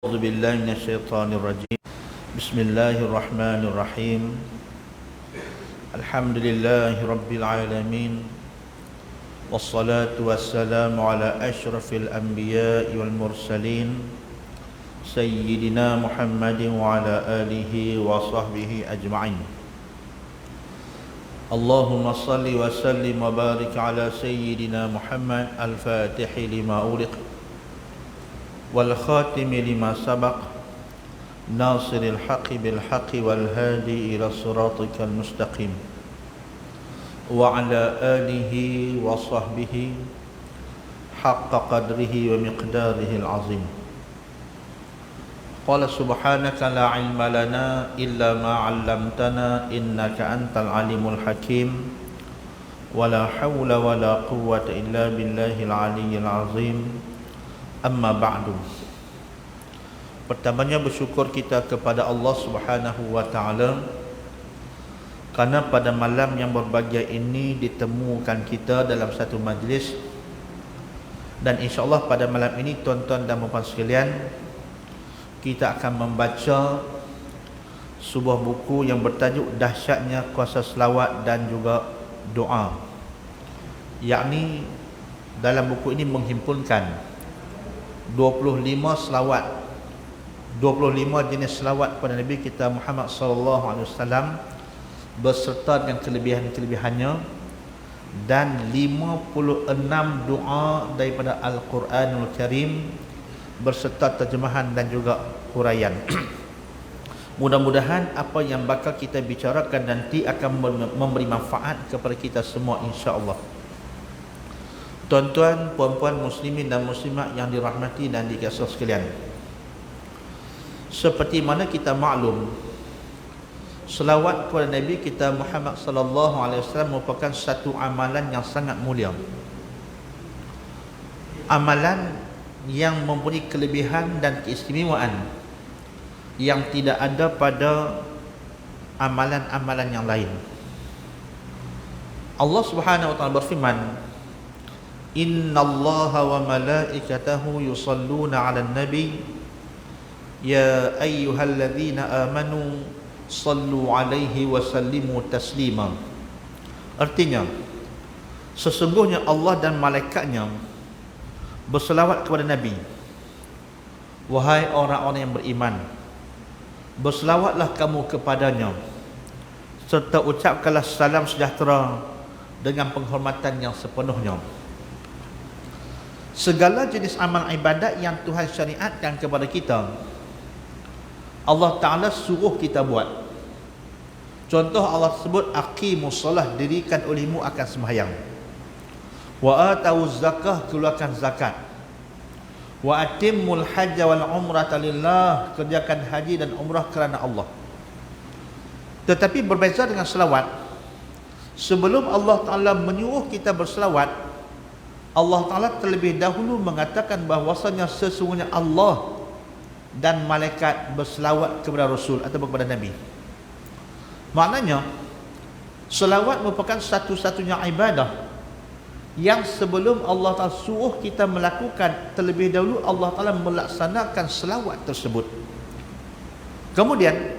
أعوذ بالله من الشيطان الرجيم. بسم الله الرحمن الرحيم. الحمد لله رب العالمين، والصلاة والسلام على أشرف الأنبياء والمرسلين سيدنا محمد وعلى آله وصحبه أجمعين. اللهم صل وسلم وبارك على سيدنا محمد الفاتح لما أغلق والخاتم لما سبق ناصر الحق بالحق والهادي إلى صراطك المستقيم وعلى آله وصحبه حق قدره ومقداره العظيم. قال سبحانك لا علم لنا إلا ما علمتنا إنك أنت العليم الحكيم ولا حول ولا قوة إلا بالله العلي العظيم. Amma ba'du. Pertamanya bersyukur kita kepada Allah Subhanahu wa taala kerana pada malam yang berbahagia ini ditemukan kita dalam satu majlis, dan insya-Allah pada malam ini tuan-tuan dan puan-puan sekalian, kita akan membaca sebuah buku yang bertajuk Dahsyatnya Kuasa Selawat dan juga Doa. Yakni dalam buku ini menghimpunkan 25 selawat, 25 jenis selawat kepada Nabi kita Muhammad sallallahu alaihi wasallam beserta dengan kelebihan-kelebihannya, dan 56 doa daripada Al-Quranul Karim berserta terjemahan dan juga huraian. Mudah-mudahan apa yang bakal kita bicarakan nanti akan memberi manfaat kepada kita semua, insya-Allah. Tuan-tuan, puan-puan, muslimin dan muslimat yang dirahmati dan dikasihi sekalian, seperti mana kita maklum, selawat kepada Nabi kita Muhammad sallallahu alaihi wasallam merupakan satu amalan yang sangat mulia. Amalan yang mempunyai kelebihan dan keistimewaan yang tidak ada pada amalan-amalan yang lain. Allah Subhanahu wa taala berfirman, Innallaha wa malaikatahu yusalluna 'alan nabi ya ayyuhalladzina amanu sallu 'alaihi wa sallimu taslima. Artinya, sesungguhnya Allah dan malaikatnya berselawat kepada Nabi. Wahai orang-orang yang beriman, berselawatlah kamu kepadanya serta ucapkanlah salam sejahtera dengan penghormatan yang sepenuhnya. Segala jenis amal ibadat yang Tuhan syariatkan kepada kita, Allah Ta'ala suruh kita buat. Contoh Allah sebut, aqimus salah, dirikan olehmu akan sembahyang. Wa atawuz zakah, keluarkan zakat. Wa atimmul hajja wal umrata lillah, kerjakan haji dan umrah kerana Allah. Tetapi berbeza dengan selawat, sebelum Allah Ta'ala menyuruh kita berselawat, Allah Ta'ala terlebih dahulu mengatakan bahawasanya sesungguhnya Allah dan malaikat berselawat kepada Rasul atau kepada Nabi. Maknanya, selawat merupakan satu-satunya ibadah yang sebelum Allah Ta'ala suruh kita melakukan, terlebih dahulu Allah Ta'ala melaksanakan selawat tersebut. Kemudian,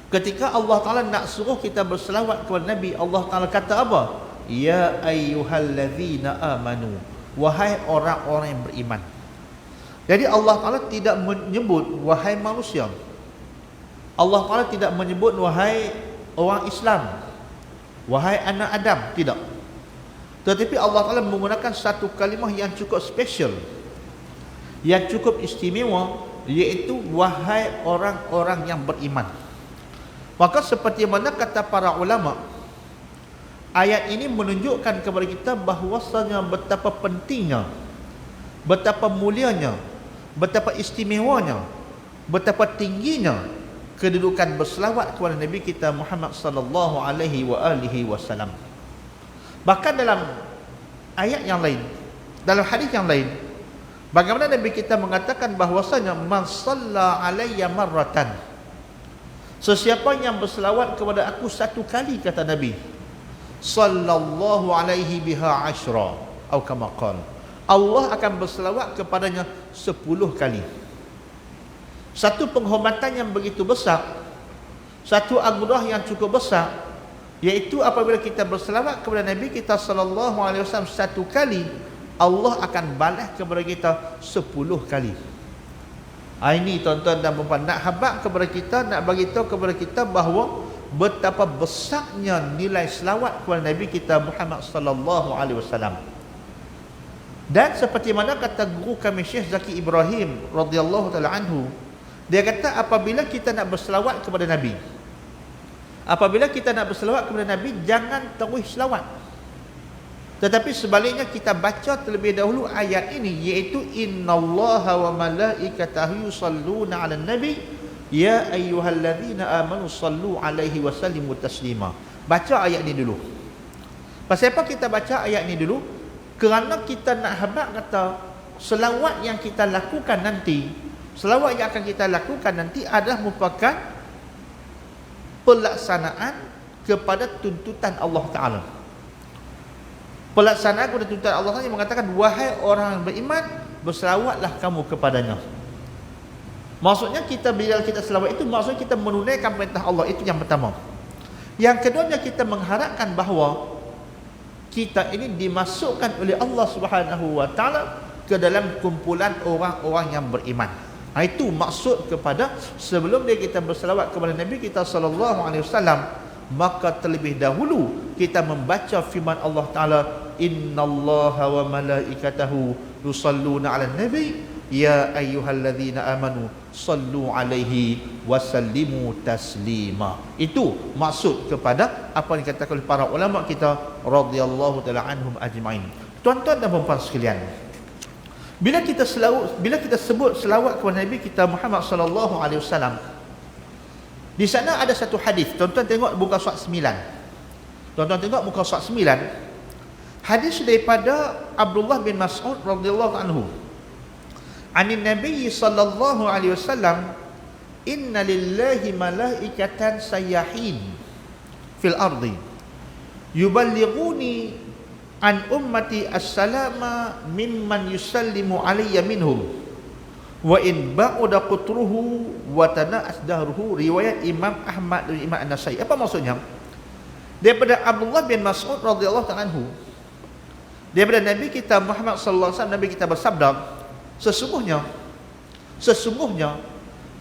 ketika Allah Ta'ala nak suruh kita berselawat kepada Nabi, Allah Ta'ala kata apa? Ya ayyuhalladzina amanu, wahai orang-orang yang beriman. Jadi Allah Ta'ala tidak menyebut wahai manusia, Allah Ta'ala tidak menyebut wahai orang Islam, wahai anak Adam, tidak. Tetapi Allah Ta'ala menggunakan satu kalimah yang cukup special, yang cukup istimewa, iaitu wahai orang-orang yang beriman. Maka seperti mana kata para ulama, ayat ini menunjukkan kepada kita bahawasanya betapa pentingnya, betapa mulianya, betapa istimewanya, betapa tingginya kedudukan berselawat kepada Nabi kita Muhammad sallallahu alaihi wasallam. Bahkan dalam ayat yang lain, dalam hadis yang lain, bagaimana Nabi kita mengatakan bahawasanya man shalla alayya marratan, sesiapa yang berselawat kepada aku satu kali, kata Nabi, sallallahu alaihi biha ashra, atau kama qala, Allah akan berselawat kepadanya 10 kali. Satu penghormatan yang begitu besar, satu anugerah yang cukup besar, iaitu apabila kita berselawat kepada Nabi kita sallallahu alaihi wasallam satu kali, Allah akan balas kepada kita 10 kali. Ini tuan-tuan dan puan-puan, nak habaq kepada kita, nak bagi tahu kepada kita bahawa betapa besarnya nilai selawat kepada Nabi kita Muhammad sallallahu alaihi wasallam. Dan seperti mana kata guru kami Syekh Zaki Ibrahim radhiyallahu taala anhu, dia kata apabila kita nak berselawat kepada Nabi, apabila kita nak berselawat kepada Nabi, jangan terus selawat, tetapi sebaliknya kita baca terlebih dahulu ayat ini, iaitu innallaha wa malaikatahu yusalluna 'alan nabi ya ayyuhalladzina amanu sallu 'alaihi wa sallimu taslima. Baca ayat ini dulu. Pasal apa kita baca ayat ini dulu? Kerana kita nak habaq kata selawat yang kita lakukan nanti, selawat yang akan kita lakukan nanti adalah merupakan pelaksanaan kepada tuntutan Allah Ta'ala. Pelaksanaan kepada tuntutan Allah Ta'ala yang mengatakan, wahai orang yang beriman, berselawatlah kamu kepadanya. Maksudnya kita, bila kita selawat itu, maksudnya kita menunaikan perintah Allah. Itu yang pertama. Yang keduanya, kita mengharapkan bahawa kita ini dimasukkan oleh Allah Subhanahu wa Ta'ala ke dalam kumpulan orang-orang yang beriman. Itu maksud kepada sebelum dia kita berselawat kepada Nabi kita sallallahu alaihi wasallam, maka terlebih dahulu kita membaca firman Allah Ta'ala, innallaha wa malaikatahu yusalluna 'alan nabi ya ayyuhalladzina amanu sallu 'alaihi wa sallimu taslima. Itu maksud kepada apa yang dikatakan oleh para ulama kita radhiyallahu taala anhum ajmain. Tuan-tuan dan puan-puan sekalian, bila kita sebut selawat kepada Nabi kita Muhammad sallallahu alaihi wasallam, di sana ada satu hadis. Tuan-tuan tengok muka surat 9. Tuan-tuan tengok muka surat 9. Hadis daripada Abdullah bin Mas'ud radhiyallahu anhu. Anin Nabi sallallahu alaihi wasallam, inna lillahi malaikatan sayyahin fil ardi yuballighuni an ummati as-salama mimman yusallimu alayya minhum wa in ba'uda qutruhu wa tana'as dahruhu. Riwayat Imam Ahmad dan Imam An-Nasai. Apa maksudnya? Daripada Abdullah bin Mas'ud radhiyallahu ta'ala anhu, daripada Nabi kita Muhammad sallallahu alaihi wasallam, Nabi kita bersabda, sesungguhnya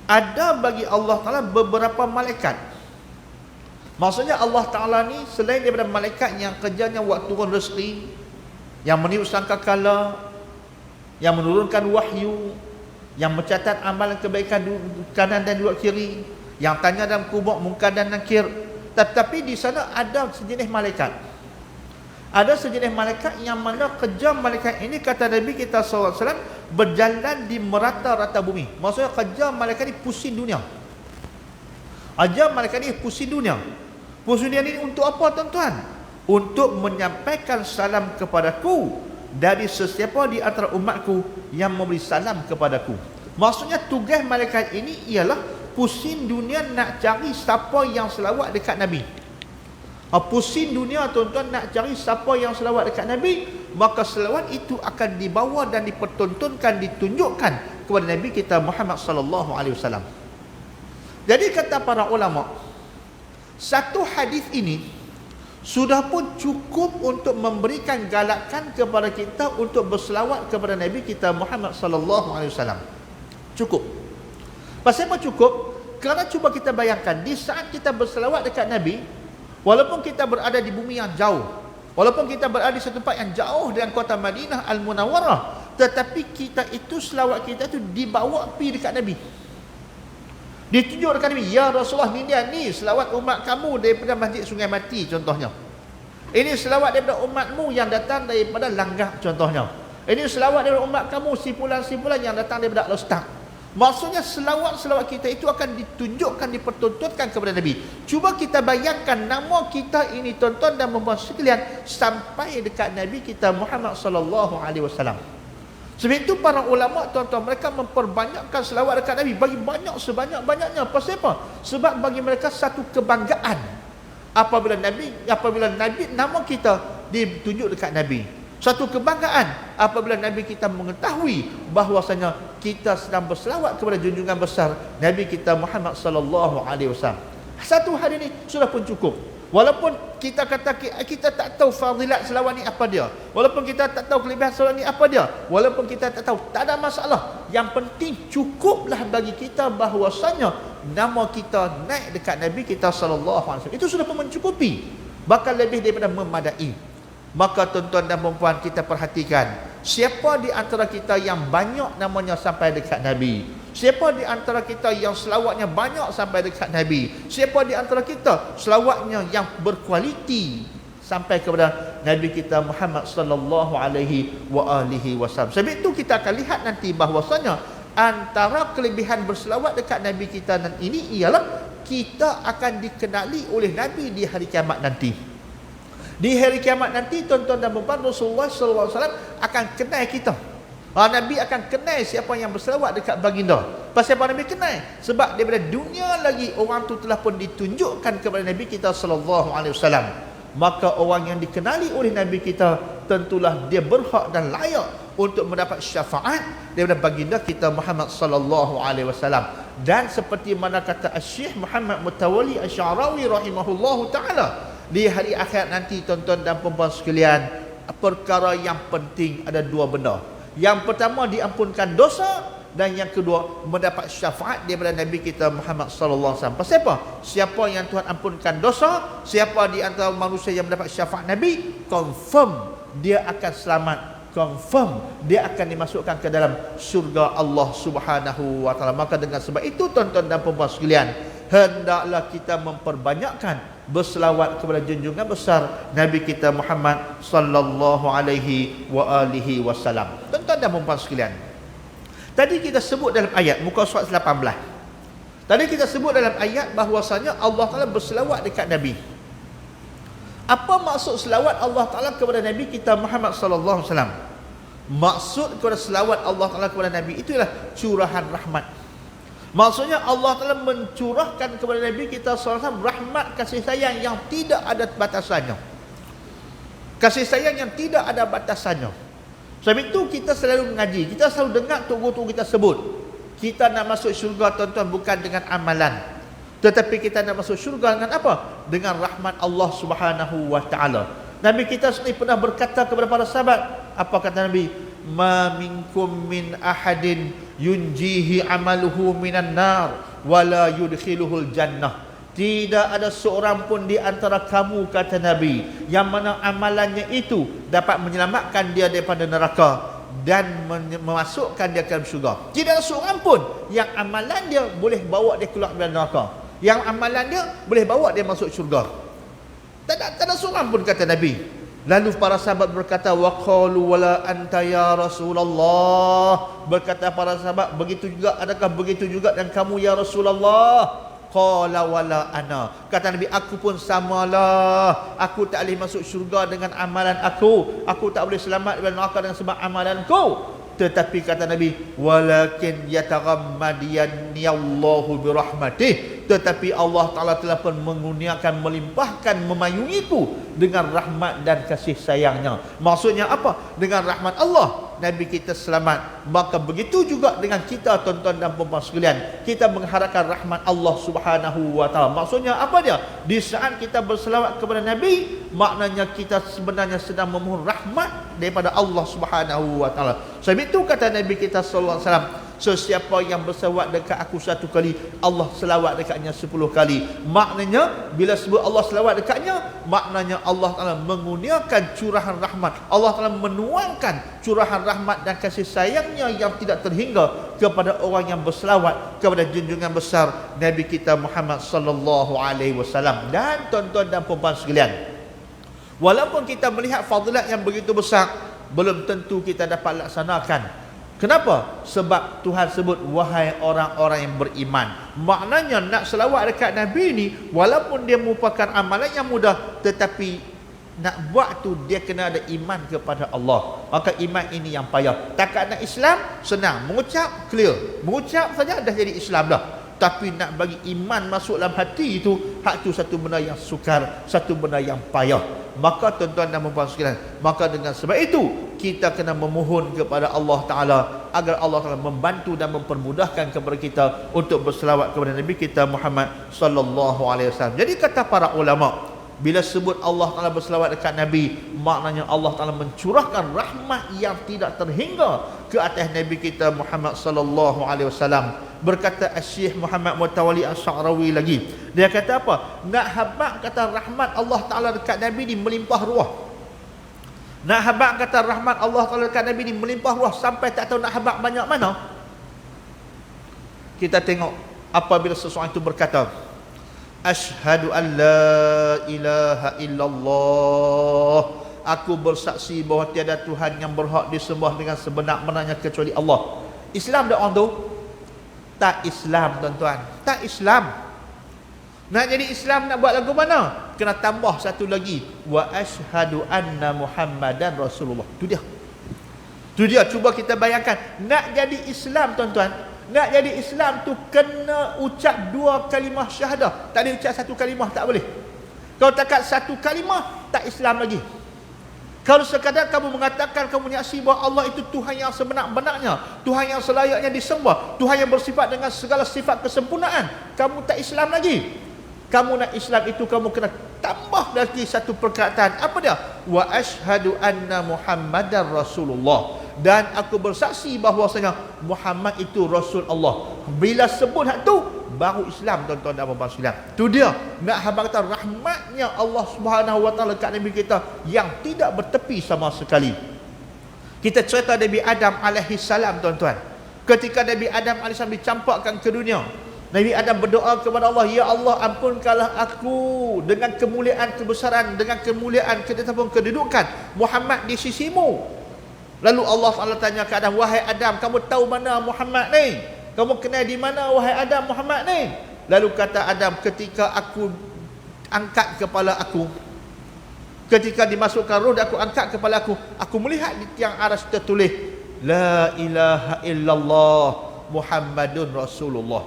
ada bagi Allah Ta'ala beberapa malaikat. Maksudnya Allah Ta'ala ni selain daripada malaikat yang kerjanya buat turun rezeki, yang meniup sangkakala, yang menurunkan wahyu, yang mencatat amalan kebaikan kanan dan dua kiri, yang tanya dalam kubur munkar dan nakir, tetapi di sana ada sejenis malaikat. Ada sejenis malaikat yang mana kerja malaikat ini, kata Nabi kita SAW, berjalan di merata-rata bumi. Maksudnya kerja malaikat ini pusing dunia. Kerja malaikat ini pusing dunia. Pusing dunia ini untuk apa tuan-tuan? Untuk menyampaikan salam kepadaku dari sesiapa di antara umatku yang memberi salam kepadaku. Maksudnya tugas malaikat ini ialah pusing dunia nak cari siapa yang selawat dekat Nabi. Pusing dunia tuan-tuan nak cari siapa yang selawat dekat Nabi, maka selawat itu akan dibawa dan dipertontonkan, ditunjukkan kepada Nabi kita Muhammad sallallahu alaihi wasallam. Jadi kata para ulama, satu hadis ini sudah pun cukup untuk memberikan galakan kepada kita untuk berselawat kepada Nabi kita Muhammad sallallahu alaihi wasallam. Cukup. Pasal apa cukup? Kerana cuba kita bayangkan, di saat kita berselawat dekat Nabi, walaupun kita berada di bumi yang jauh, walaupun kita berada di satu tempat yang jauh dengan kota Madinah Al-Munawwarah, tetapi kita itu, selawat kita itu dibawa pergi dekat Nabi, ditunjuk dekat Nabi. Ya Rasulullah, ni dia ni selawat umat kamu daripada Masjid Sungai Mati contohnya. Ini selawat daripada umatmu yang datang daripada Langgak contohnya. Ini selawat daripada umat kamu simpulan-simpulan yang datang daripada Al-Ustaz. Maksudnya selawat-selawat kita itu akan ditunjukkan, dipertontonkan kepada Nabi. Cuba kita bayangkan nama kita ini tuan-tuan dan puan-puan sekalian sampai dekat Nabi kita Muhammad sallallahu alaihi wasallam. Sebab itu para ulama tuan-tuan, mereka memperbanyakkan selawat dekat Nabi, bagi banyak sebanyak-banyaknya. Pasal apa? Sebab bagi mereka satu kebanggaan apabila Nabi nama kita ditunjuk dekat Nabi. Satu kebanggaan apabila Nabi kita mengetahui bahwasanya kita sedang berselawat kepada junjungan besar Nabi kita Muhammad sallallahu alaihi wasallam. Satu hal ini sudah pun cukup. Walaupun kita kata kita tak tahu fadilat selawat ni apa dia, walaupun kita tak tahu kelebihan selawat ni apa dia, walaupun kita tak tahu, tak ada masalah. Yang penting cukuplah bagi kita bahwasanya nama kita naik dekat Nabi kita sallallahu alaihi wasallam. Itu sudah pun mencukupi, bahkan lebih daripada memadai. Maka tuan-tuan dan puan-puan, kita perhatikan siapa di antara kita yang banyak namanya sampai dekat Nabi, siapa di antara kita yang selawatnya banyak sampai dekat Nabi, siapa di antara kita selawatnya yang berkualiti sampai kepada Nabi kita Muhammad sallallahu alaihi wasallam. Sebab itu kita akan lihat nanti bahwasanya antara kelebihan berselawat dekat Nabi kita ini ialah kita akan dikenali oleh Nabi di hari kiamat nanti. Di hari kiamat nanti tuan-tuan dan puan-puan, Rasulullah sallallahu alaihi wasallam akan kenal kita. Nabi akan kenal siapa yang berselawat dekat baginda. Pasal apa Nabi kenal? Sebab daripada dunia lagi orang tu telah pun ditunjukkan kepada Nabi kita sallallahu alaihi wasallam. Maka orang yang dikenali oleh Nabi kita tentulah dia berhak dan layak untuk mendapat syafaat daripada baginda kita Muhammad sallallahu alaihi wasallam. Dan seperti mana kata Syekh Muhammad Mutawalli Asy'arawi rahimahullahu taala, di hari akhirat nanti tuan-tuan dan puan-puan sekalian, perkara yang penting ada dua benda. Yang pertama diampunkan dosa, dan yang kedua mendapat syafaat daripada Nabi kita Muhammad sallallahu alaihi wasallam. Pasal apa? Siapa yang Tuhan ampunkan dosa, siapa di antara manusia yang mendapat syafaat Nabi, confirm dia akan selamat, confirm dia akan dimasukkan ke dalam syurga Allah Subhanahu wa taala. Maka dengan sebab itu tuan-tuan dan puan-puan sekalian, hendaklah kita memperbanyakkan berselawat kepada junjungan besar Nabi kita Muhammad sallallahu alaihi wasallam. Tuan-tuan dan puan-puan sekalian, tadi kita sebut dalam ayat muka surat 18. Tadi kita sebut dalam ayat bahwasanya Allah Taala berselawat dekat Nabi. Apa maksud selawat Allah Taala kepada Nabi kita Muhammad sallallahu alaihi wasallam? Maksud kepada selawat Allah Taala kepada Nabi itu ialah curahan rahmat. Maksudnya Allah Taala mencurahkan kepada Nabi kita sallallahu alaihi wasallam rahmat, kasih sayang yang tidak ada batasannya. Kasih sayang yang tidak ada batasannya. Sebab itu kita selalu mengaji, kita selalu dengar guru-guru kita sebut, kita nak masuk syurga tuan-tuan bukan dengan amalan, tetapi kita nak masuk syurga dengan apa? Dengan rahmat Allah Subhanahu wa taala. Nabi kita sendiri pernah berkata kepada para sahabat, apa kata Nabi? Ma minkum min ahadin yunjihi amaluhu minan nar wala yudkhiluhul jannah. Tidak ada seorang pun di antara kamu, kata Nabi, yang mana amalannya itu dapat menyelamatkan dia daripada neraka dan memasukkan dia ke dalam syurga. Tidak ada seorang pun yang amalan dia boleh bawa dia keluar dari neraka, yang amalan dia boleh bawa dia masuk syurga. Tak ada seorang pun, kata Nabi. Lalu para sahabat berkata, wa qalu wala anta ya Rasulullah. Berkata para sahabat, begitu juga, adakah begitu juga dan kamu ya Rasulullah? Qala wala ana. Kata Nabi, aku pun samalah. Aku tak boleh masuk syurga dengan amalan aku. Aku tak boleh selamat dari neraka dengan sebab amalanku. Tetapi kata Nabi, walakin yataghammadiyani Allahu birahmatih. Tetapi Allah Ta'ala telah pun mengurniakan, melimpahkan, memayungiku dengan rahmat dan kasih sayangnya. Maksudnya apa? Dengan rahmat Allah Nabi kita selamat. Maka begitu juga dengan kita tuan-tuan dan puan-puan sekalian, kita mengharapkan rahmat Allah Subhanahu wa taala. Maksudnya apa dia? Di saat kita berselawat kepada Nabi, maknanya kita sebenarnya sedang memohon rahmat daripada Allah Subhanahu wa taala. Sebab itu kata Nabi kita sallallahu alaihi wasallam, sesiapa yang berselawat dekat aku satu kali, Allah selawat dekatnya 10 kali. Maknanya bila sebut Allah selawat dekatnya, maknanya Allah Taala mengurniakan curahan rahmat. Allah Taala menuangkan curahan rahmat dan kasih sayangnya yang tidak terhingga kepada orang yang berselawat kepada junjungan besar Nabi kita Muhammad sallallahu alaihi wasallam. Dan tuan-tuan dan puan-puan sekalian, walaupun kita melihat fadilat yang begitu besar, belum tentu kita dapat laksanakan. Kenapa? Sebab Tuhan sebut wahai orang-orang yang beriman. Maknanya nak selawat dekat Nabi ni, walaupun dia merupakan amalan yang mudah, tetapi nak buat tu dia kena ada iman kepada Allah. Maka iman ini yang payah. Takat nak Islam senang, mengucap clear, mengucap saja dah jadi Islam dah. Tapi nak bagi iman masuk dalam hati itu, hak tu satu benda yang sukar, satu benda yang payah. Maka tuan-tuan dan puan-puan sekalian, maka dengan sebab itu kita kena memohon kepada Allah Ta'ala agar Allah Ta'ala membantu dan mempermudahkan kepada kita untuk berselawat kepada Nabi kita Muhammad sallallahu alaihi wasallam. Jadi kata para ulama, bila sebut Allah Ta'ala berselawat dekat Nabi, maknanya Allah Ta'ala mencurahkan rahmat yang tidak terhingga ke atas Nabi kita Muhammad sallallahu alaihi wasallam. Berkata Syekh Muhammad Mutawalli Asy'arawi lagi, dia kata apa? Nak habaq kata rahmat Allah Ta'ala dekat Nabi ni melimpah ruah. Nak habaq kata rahmat Allah Ta'ala dekat Nabi ni melimpah ruah sampai tak tahu nak habaq banyak mana. Kita tengok apabila seseorang itu berkata, Asyhadu an la ilaha illallah, aku bersaksi bahawa tiada Tuhan yang berhak disembah dengan sebenar-benarnya kecuali Allah. Islam dah orang tu? Tak Islam tuan-tuan, tak Islam. Nak jadi Islam nak buat lagu mana? Kena tambah satu lagi, wa asyhadu anna Muhammadan Rasulullah. Tu dia. Tu dia, cuba kita bayangkan. Nak jadi Islam tuan-tuan, nak jadi Islam tu kena ucap dua kalimah syahadah. Tak boleh ucap satu kalimah, tak boleh. Kalau takat satu kalimah, tak Islam lagi. Kalau sekadar kamu mengatakan kamu menyaksikan bahawa Allah itu Tuhan yang sebenar-benarnya, Tuhan yang selayaknya disembah, Tuhan yang bersifat dengan segala sifat kesempurnaan, kamu tak Islam lagi. Kamu nak Islam itu kamu kena tambah lagi satu perkataan. Apa dia? Wa asyhadu anna Muhammadar Rasulullah. Dan aku bersaksi bahawasanya Muhammad itu Rasul Allah. Bila sebut hak tu, baru Islam tuan-tuan dan puan-puan sekalian. Tu dia, nak habaq kata rahmatnya Allah Subhanahu wa taala kat Nabi kita yang tidak bertepi sama sekali. Kita cerita Nabi Adam alaihi salam tuan-tuan. Ketika Nabi Adam alaihi salam dicampakkan ke dunia, Nabi Adam berdoa kepada Allah, ya Allah ampunkanlah aku dengan kemuliaan kebesaran, dengan kemuliaan kedudukan Muhammad di sisimu. Lalu Allah Taala tanya ke Adam, wahai Adam, kamu tahu mana Muhammad ni? Kamu kenal di mana wahai Adam Muhammad ni? Lalu kata Adam, ketika aku angkat kepala aku, ketika dimasukkan roh dan aku angkat kepala aku melihat di tiang aras tertulis la ilaha illallah Muhammadun Rasulullah.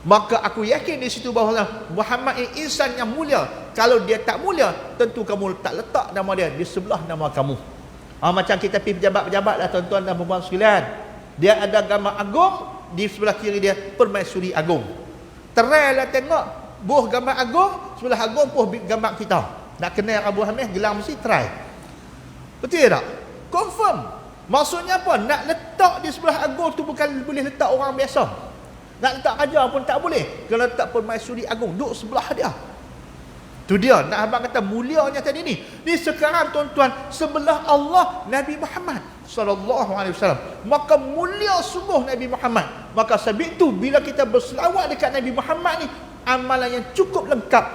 Maka aku yakin di situ bahawa Muhammad ini insan yang mulia. Kalau dia tak mulia, tentu kamu letak nama dia di sebelah nama kamu. Macam kita pergi pejabat-pejabat lah tuan-tuan dan puan-puan sekalian. Dia ada gambar agung, di sebelah kiri dia permaisuri agung. Terai lah tengok buah gambar agung, sebelah agung buah gambar kita. Nak kenal Abu Hamid, gelang mesti terai. Betul tak? Confirm. Maksudnya apa? Nak letak di sebelah agung tu bukan boleh letak orang biasa. Nak letak raja pun tak boleh. Kalau letak permaisuri agung, duduk sebelah dia. Tu dia, nak abang kata mulianya tadi ni. Ni sekarang tuan-tuan, sebelah Allah Nabi Muhammad sallallahu alaihi wasallam. Maka mulia sungguh Nabi Muhammad. Maka sebab itu bila kita berselawat dekat Nabi Muhammad ni, amalan yang cukup lengkap.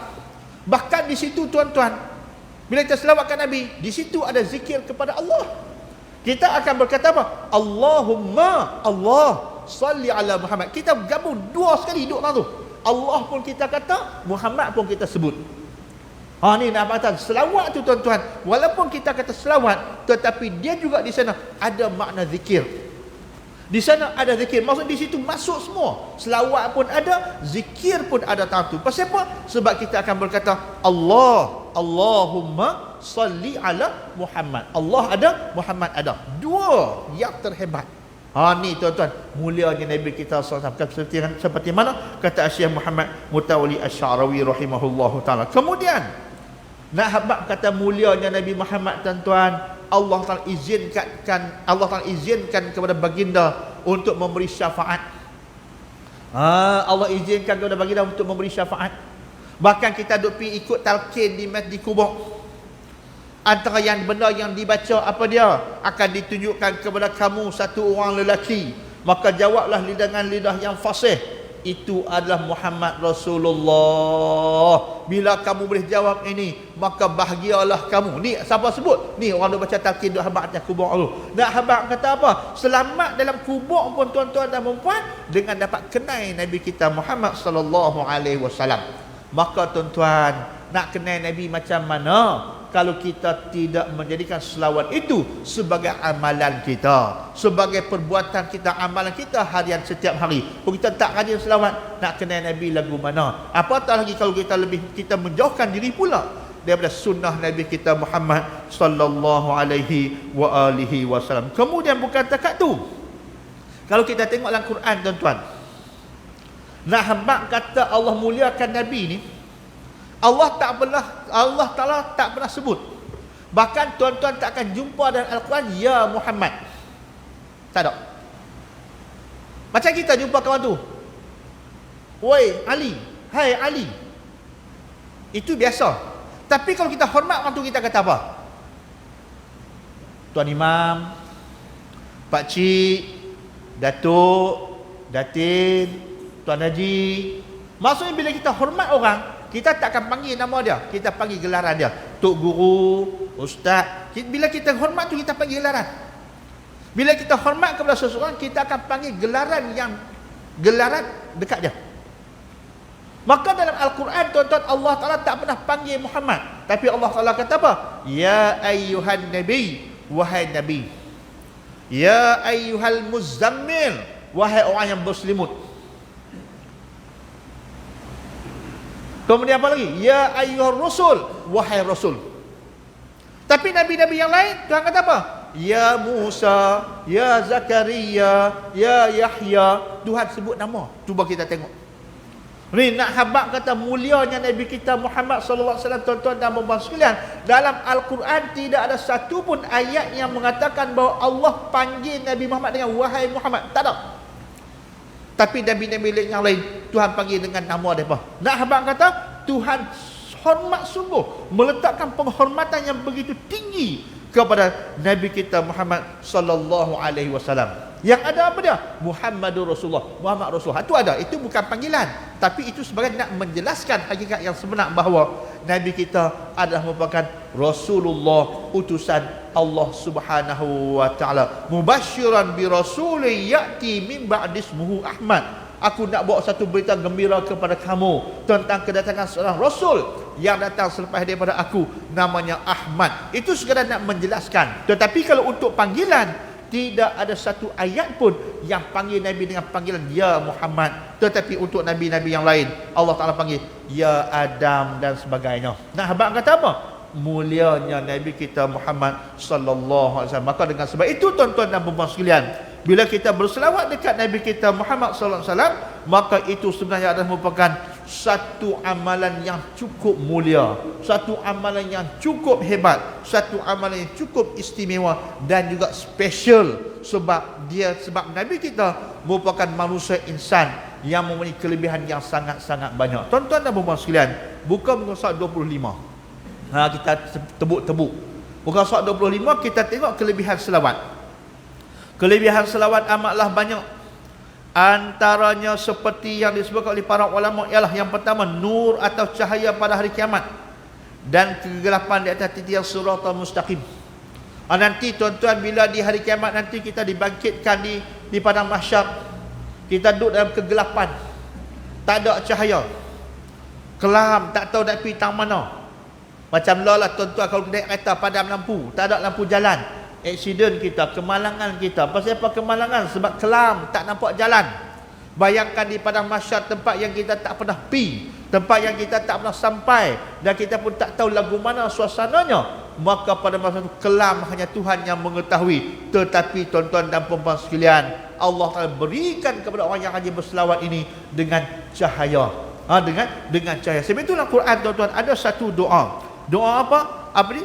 Bahkan di situ tuan-tuan, bila kita selawatkan Nabi, di situ ada zikir kepada Allah. Kita akan berkata apa? Allahumma Allah salli ala Muhammad. Kita gabung dua sekali duduk dalam tu. Allah pun kita kata, Muhammad pun kita sebut. Ni nak kata selawat tu tuan-tuan, walaupun kita kata selawat, tetapi dia juga di sana ada makna zikir. Di sana ada zikir. Maksud di situ masuk semua. Selawat pun ada, zikir pun ada dalam tu. Pasal apa? Sebab kita akan berkata Allahumma salli ala Muhammad. Allah ada, Muhammad ada. Dua yang terhebat. Ni tuan-tuan, mulianya Nabi kita SAW. Seperti mana kata Syekh Muhammad Mutawalli Asy'arawi rahimahullahu taala. Kemudian nak habaq kata mulianya Nabi Muhammad tuan-tuan, Allah Taala izinkan kepada baginda untuk memberi syafaat. Allah izinkan kepada baginda untuk memberi syafaat. Bahkan kita duk pergi ikut talqin di kubur. Antara yang benda yang dibaca apa dia? Akan ditunjukkan kepada kamu satu orang lelaki. Maka jawablah dengan lidah yang fasih, itu adalah Muhammad Rasulullah. Bila kamu boleh jawab ini, maka bahagialah kamu. Ni siapa sebut? Ni orang duk baca talqin duk habaq atas kubur tu. Nak habaq kata apa? Selamat dalam kubur pun tuan-tuan dan puan-puan dengan dapat kenal Nabi kita Muhammad sallallahu alaihi wasallam. Maka tuan-tuan, nak kenal Nabi macam mana? kalau kita tidak menjadikan selawat itu sebagai amalan kita, sebagai perbuatan kita, amalan kita harian setiap hari. Kalau kita tak rajin selawat, nak kenal Nabi lagu mana? Apatah lagi kalau kita menjauhkan diri pula daripada sunnah Nabi kita Muhammad sallallahu alaihi wa alihi wasallam. Kemudian bukan takat tu. Kalau kita tengok dalam Quran, tuan-tuan, nak hamba kata Allah muliakan Nabi ni, Allah Ta'ala tak pernah sebut. Bahkan tuan-tuan tak akan jumpa dalam Al-Quran ya Muhammad. Tak ada. Macam kita jumpa kawan tu, woi Ali, hai Ali. Itu biasa. Tapi kalau kita hormat orang tu, kita kata apa? Tuan Imam, Pak Cik, Datuk, Datin, Tuan Haji. Maksudnya bila kita hormat orang, kita tak akan panggil nama dia, kita panggil gelaran dia. Tok Guru, Ustaz. Bila kita hormat tu, kita panggil gelaran. Bila kita hormat kepada seseorang, kita akan panggil gelaran dekat dia. Maka dalam Al-Quran, tuan-tuan, Allah Ta'ala tak pernah panggil Muhammad. Tapi Allah Ta'ala kata apa? Ya ayyuhan Nabi, wahai Nabi. Ya ayyuhal muzammil, wahai orang yang berselimut. Kemudian apa lagi? Ya ayyuhar rasul, wahai rasul. Tapi nabi-nabi yang lain, Tuhan kata apa? Ya Musa, ya Zakaria, ya Yahya. Tuhan sebut nama. Cuba kita tengok. Ni nak habaq kata mulianya Nabi kita Muhammad sallallahu alaihi wasallam, tuan-tuan dan puan-puan sekalian. Dalam Al-Quran tidak ada satu pun ayat yang mengatakan bahawa Allah panggil Nabi Muhammad dengan wahai Muhammad. Tak ada. Tapi nabi-nabi yang lain Tuhan panggil dengan nama mereka. Nak habaq kata Tuhan hormat sungguh, meletakkan penghormatan yang begitu tinggi kepada Nabi kita Muhammad sallallahu alaihi wasallam. Yang ada apa dia? Muhammadur Rasulullah, Muhammad Rasulullah. Itu ada, itu bukan panggilan, tapi itu sebagai nak menjelaskan hakikat yang sebenar bahawa Nabi kita adalah merupakan Rasulullah, utusan Allah Subhanahu wa taala. Mubasyiran bi rasulin ya'ti min ba'di ismuhu Ahmad. Aku nak bawa satu berita gembira kepada kamu tentang kedatangan seorang rasul yang datang selepas daripada aku, namanya Ahmad. Itu sekadar nak menjelaskan. Tetapi kalau untuk panggilan, tidak ada satu ayat pun yang panggil Nabi dengan panggilan ya Muhammad. Tetapi untuk nabi-nabi yang lain, Allah Ta'ala panggil ya Adam dan sebagainya. Nah, habaq kata apa? Mulianya Nabi kita Muhammad sallallahu alaihi wasallam. Maka dengan sebab itu, tuan-tuan dan puan-puan sekalian, bila kita berselawat dekat Nabi kita Muhammad sallallahu alaihi wasallam, maka itu sebenarnya adalah merupakan satu amalan yang cukup mulia, satu amalan yang cukup hebat, satu amalan yang cukup istimewa dan juga special. Sebab Nabi kita merupakan manusia insan yang mempunyai kelebihan yang sangat-sangat banyak. Tuan-tuan dan puan-puan sekalian, buka muka surat 25. Kita tebuk-tebuk. Buka surat 25, kita tengok kelebihan selawat. Kelebihan selawat amatlah banyak. Antaranya seperti yang disebutkan oleh para ulama ialah yang pertama, nur atau cahaya pada hari kiamat dan kegelapan di atas titian siratal mustaqim. Nanti tuan-tuan, bila di hari kiamat nanti kita dibangkitkan di padang mahsyar, kita duduk dalam kegelapan, tak ada cahaya, kelam, tak tahu nak pergi tang mana. Macam lah tuan-tuan, kalau naik kereta padam lampu, tak ada lampu jalan, aksiden kita, kemalangan kita. Pasal apa kemalangan? Sebab kelam, tak nampak jalan. Bayangkan di padang mahsyar, tempat yang kita tak pernah pergi, tempat yang kita tak pernah sampai, dan kita pun tak tahu lagu mana suasananya. Maka pada masa itu kelam, hanya Tuhan yang mengetahui. Tetapi tuan-tuan dan puan-puan sekalian, Allah Ta'ala berikan kepada orang yang rajin berselawat ini dengan cahaya. Dengan cahaya. Sebab itulah Quran, tuan-tuan, ada satu doa. Doa apa? Apa ni?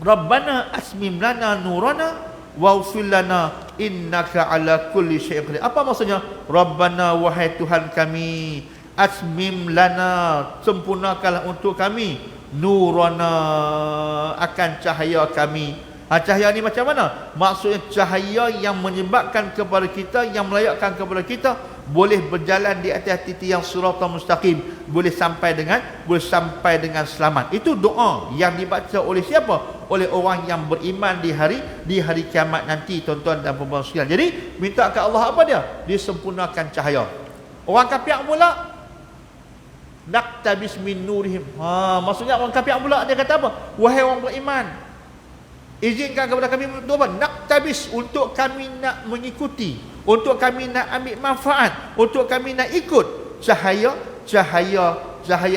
Rabbana asmim lana nurana waghfir lana innaka ala kulli syai'in qadir. Apa maksudnya? Rabbana, wahai Tuhan kami, asmim lana, sempurnakanlah untuk kami, nurana, akan cahaya kami. Cahaya ni macam mana? Maksudnya cahaya yang menyebabkan kepada kita, yang melayakkan kepada kita boleh berjalan di atas titian siratal mustaqim, boleh sampai dengan selamat. Itu doa yang dibaca oleh siapa? Oleh orang yang beriman di hari kiamat nanti, tuan-tuan dan puan-puan sekalian. Jadi minta ke Allah apa dia? Dia sempurnakan cahaya. Orang kafir pula Naqtabis min nurihim. Maksudnya orang kafir pula dia kata apa? Wahai orang beriman, izinkan kepada kami untuk apa? Naqtabis, untuk kami nak mengikuti, untuk kami nak ambil manfaat, untuk kami nak ikut cahaya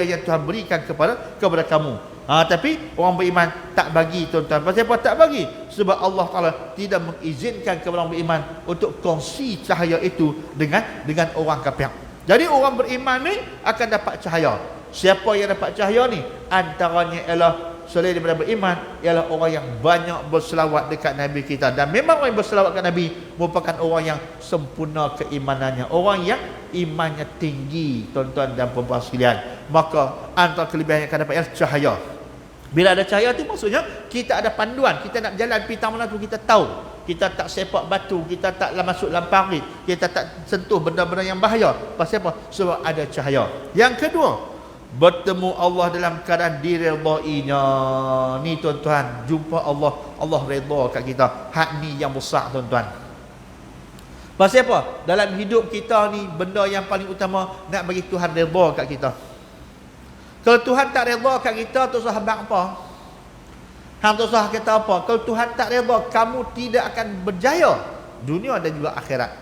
yang Tuhan berikan kepada kamu. Tapi orang beriman tak bagi, tuan-tuan. Pasal apa tak bagi? Sebab Allah Taala tidak mengizinkan kepada orang beriman untuk kongsi cahaya itu dengan orang kafir. Jadi orang beriman ni akan dapat cahaya. Siapa yang dapat cahaya ni? Antaranya ialah, selain daripada beriman, ialah orang yang banyak berselawat dekat Nabi kita. Dan memang orang yang berselawat dekat Nabi merupakan orang yang sempurna keimanannya, orang yang imannya tinggi, tuan-tuan dan puan-puan sekalian. Maka antara kelebihan yang akan dapat ialah cahaya. Bila ada cahaya tu maksudnya kita ada panduan, kita nak jalan pergi mana tu kita tahu. Kita tak sepak batu, kita tak masuk dalam parit, kita tak sentuh benda-benda yang bahaya. Pasal apa? Sebab ada cahaya. Yang kedua, bertemu Allah dalam keadaan diredainya. Ni tuan-tuan, jumpa Allah redha kat kita. Hak ni yang besar, tuan-tuan. Pasal apa? Dalam hidup kita ni, benda yang paling utama nak bagi Tuhan redha kat kita. Kalau Tuhan tak redha kat kita, tu sahabat apa? Hang tu sah kata apa? Kalau Tuhan tak redha, kamu tidak akan berjaya dunia dan juga akhirat.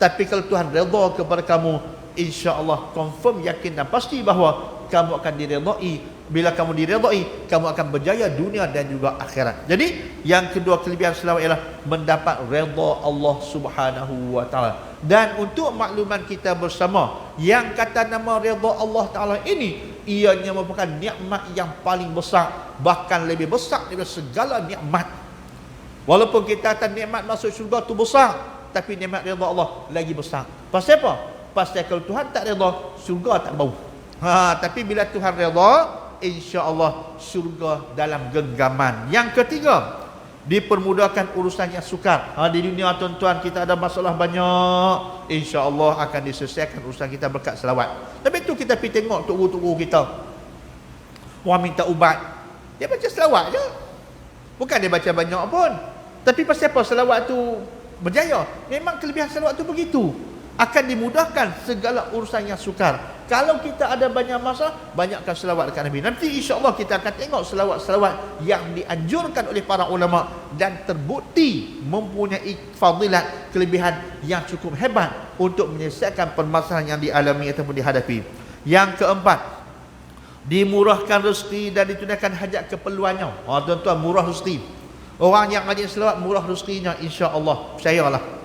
Tapi kalau Tuhan redha kepada kamu, insya-Allah confirm, yakin dan pasti bahawa kamu akan diredai. Bila kamu diredai, kamu akan berjaya dunia dan juga akhirat. Jadi yang kedua kelebihan selawat ialah mendapat redha Allah Subhanahu wa taala. Dan untuk makluman kita bersama, yang kata nama redha Allah Taala ini, ianya merupakan nikmat yang paling besar, bahkan lebih besar daripada segala nikmat. Walaupun kita kata nikmat masuk syurga tu besar, tapi nikmat redha Allah lagi besar. Pasal apa? Pasal kalau Tuhan tak redha, syurga tak bau. Tapi bila Tuhan redha, insya-Allah syurga dalam genggaman. Yang ketiga, dipermudahkan urusan yang sukar. Di dunia, tuan-tuan, kita ada masalah banyak, insya-Allah akan diselesaikan urusan kita berkat selawat. Tapi tu kita pergi tengok tunggu kita, orang minta ubat, dia baca selawat je, bukan dia baca banyak pun. Tapi pasal apa selawat tu berjaya? Memang kelebihan selawat tu begitu, akan dimudahkan segala urusan yang sukar. Kalau kita ada banyak masalah, banyakkan selawat dekat Nabi. Nanti insya-Allah kita akan tengok selawat-selawat yang dianjurkan oleh para ulama dan terbukti mempunyai fadilat, kelebihan yang cukup hebat untuk menyelesaikan permasalahan yang dialami ataupun dihadapi. Yang keempat, dimurahkan rezeki dan ditunaikan hajat keperluannya. Tuan-tuan, murah rezeki. Orang yang rajin selawat murah rezekinya, insya-Allah, percayalah.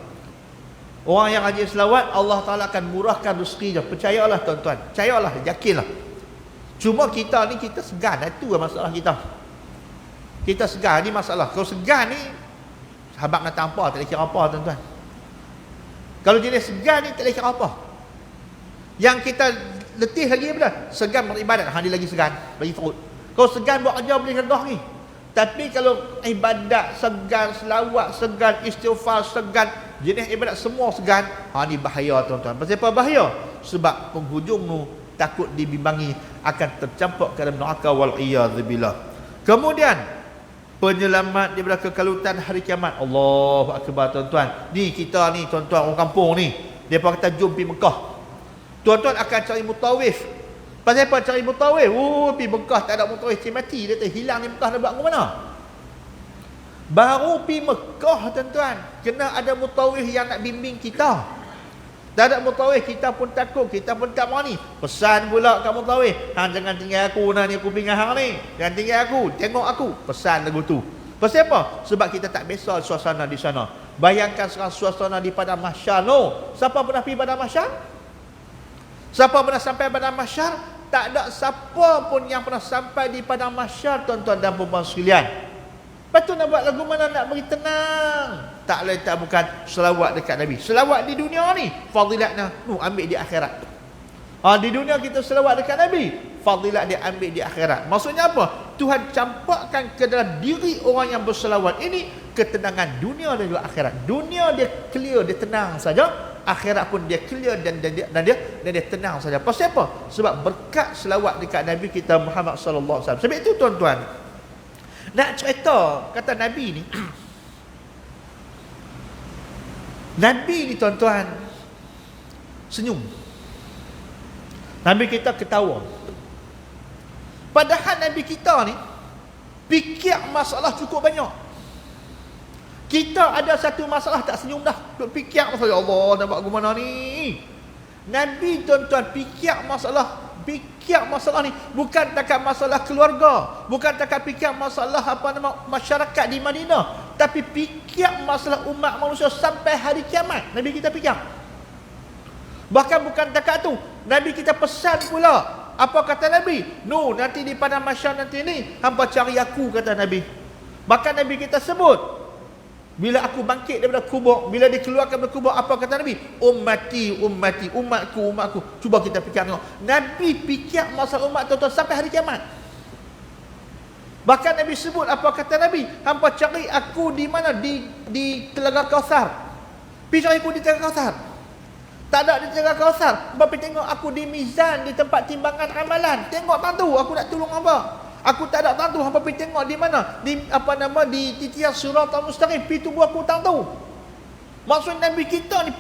Orang yang rajin selawat, Allah Ta'ala akan murahkan rezekinya. Percayalah, tuan-tuan, percayalah, yakinlah. Cuma kita ni, kita segan. Itu masalah kita. Kita segan ni masalah. Kalau segan ni, sahabat nak tanpa, tak boleh kira apa, tuan-tuan. Kalau jenis segan ni, tak boleh kira apa. Yang kita letih lagi apa? Segan beribadat, dia lagi segan, lagi teruk. Kalau segan buat kerja, boleh rendah ni. Tapi kalau ibadat, segan, selawat, segan, istighfar, segan, jenis ibadat semua segan, ni bahaya, tuan-tuan. Pasal apa bahaya? Sebab penghujung tu takut dibimbangi akan tercampak ke dalam neraka, wal-iyadzubillah. Kemudian penyelamat daripada kekalutan hari kiamat. Allahu akbar, tuan-tuan. Ni kita ni, tuan-tuan, orang kampung ni, depa kata jom pergi Mekah. Tuan-tuan akan cari mutawif. Pasal apa cari mutawif? Pergi Mekah tak ada mutawif, mati dia hilang di Mekah, nak buat ke mana? Baru pergi Mekah, tuan-tuan, kena ada mutawif yang nak bimbing kita. Tak ada mutawif, kita pun takut, kita pun tak berani. Pesan pula kat mutawif, jangan tinggal aku ni, aku pinggah hang ni. Jangan tinggal aku, tengok aku. Pesan lagu tu. Pasal apa? Sebab kita tak biasa suasana di sana. Bayangkan sekarang suasana di padang mahsyar. Siapa pernah pergi padang mahsyar? Siapa pernah sampai padang mahsyar? Tak ada siapa pun yang pernah sampai di padang mahsyar, tuan-tuan dan puan-puan sekalian. Lepas tu nak buat lagu mana nak bagi tenang? Tak lain tak bukan selawat dekat Nabi. Selawat di dunia ni, fadilatnya ambil di akhirat. Di dunia kita selawat dekat Nabi, fadilat dia ambil di akhirat. Maksudnya apa? Tuhan campakkan ke dalam diri orang yang berselawat ini ketenangan dunia dan juga akhirat. Dunia dia clear, dia tenang saja. Akhirat pun dia clear dan dia tenang saja. Pasal apa? Sebab berkat selawat dekat Nabi kita Muhammad sallallahu alaihi wasallam. Sebab itu, tuan-tuan, nak cerita kata Nabi ni, Nabi ni, tuan-tuan, senyum. Nabi kita ketawa. Padahal Nabi kita ni fikir masalah cukup banyak. Kita ada satu masalah tak senyum dah. Duk fikir masalah, ya Allah, nak buat gimana ni? Nabi tuan-tuan fikir masalah ni bukan takat masalah keluarga, bukan takat fikir masalah masyarakat di Madinah, tapi fikir masalah umat manusia sampai hari kiamat. Nabi kita fikir. Bahkan bukan takat tu, Nabi kita pesan pula. Apa kata Nabi? Nanti di padang mahsyar nanti ni hangpa cari aku, kata Nabi. Bahkan Nabi kita sebut, bila aku bangkit daripada kubur, bila dikeluarkan daripada kubur, apa kata Nabi? Ummati, umatku. Cuba kita fikir tengok. Nabi fikir masalah umat tuan-tuan sampai hari kiamat. Bahkan Nabi sebut, apa kata Nabi? Hangpa cari aku di mana? Di Telaga Kautsar. Pergi cari aku di Telaga Kautsar. Tak ada di Telaga Kautsar. Hangpa pergi tengok aku di mizan, di tempat timbangan amalan. Tengok tantu, aku nak tolong hangpa. Aku tak ada tantu, hangpa pergi tengok di mana? Di titian Siratal Mustaqim, pergi tunggu aku tantu. Maksud Nabi kita ni